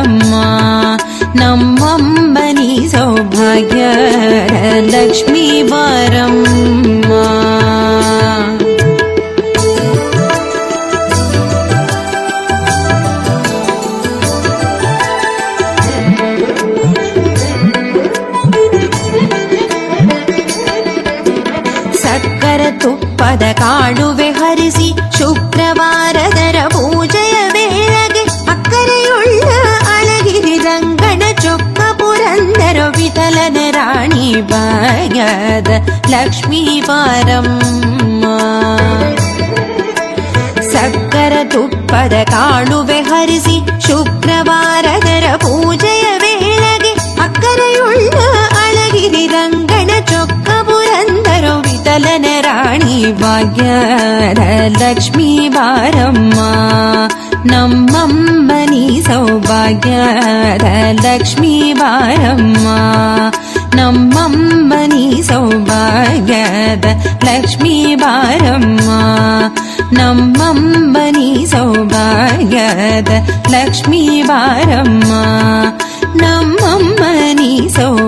ಬಾರಮ್ಮ ನಮ್ಮಮ್ಮನಿ ಸೌಭಾಗ್ಯ ಲಕ್ಷ್ಮೀ ಬಾರಮ್ಮ. ಸಕ್ಕರ ತುಪ್ಪದ ಕಾಡುವೆ ಹರಿಸಿ ಶುಕ್ರವಾರದರ ಪೂಜೆಯ ವೇಳೆಗೆ ಅಕ್ಕರೆಯುಳ್ಳ ಅಳಗಿರಿ ರಂಗನ ಚೊಕ್ಕ ಪುರಂದರ ವಿಠಲನ ರಾಣಿ ಭಾಗ್ಯದ ಲಕ್ಷ್ಮೀ ಬಾರಮ್ಮ. ಸಕ್ಕರ ತುಪ್ಪದ ಕಾಡುವೆ ಹರಿಸಿ ಶುಕ್ರವಾರದರ ಪೂಜೆಯ ವೇಳೆಗೆ ಅಕ್ಕರೆಯುಳ್ಳ ಅಳಗಿರಿ ರಂಗನ ಚೊಕ್ಕ ಪುರಂದರ ವಿಠಲನ ರಾಣಿ ಭಾಗ್ಯದ ಲಕ್ಷ್ಮೀ ಬಾರಮ್ಮ ನಮ್ಮಮ್ಮನಿ ಸೌಭಾಗ್ಯದ ಲಕ್ಷ್ಮೀ ಬಾರಮ್ಮ ನಮ್ಮಮ್ಮನಿ ಸೌಭಾಗ್ಯದ ಲಕ್ಷ್ಮೀ ಬಾರಮ್ಮ ನಮ್ಮಮ್ಮನಿ ಸೌಭಾಗ್ಯದ ಲಕ್ಷ್ಮೀ ಬಾರಮ್ಮ ನಮ್ಮಮ್ಮನಿ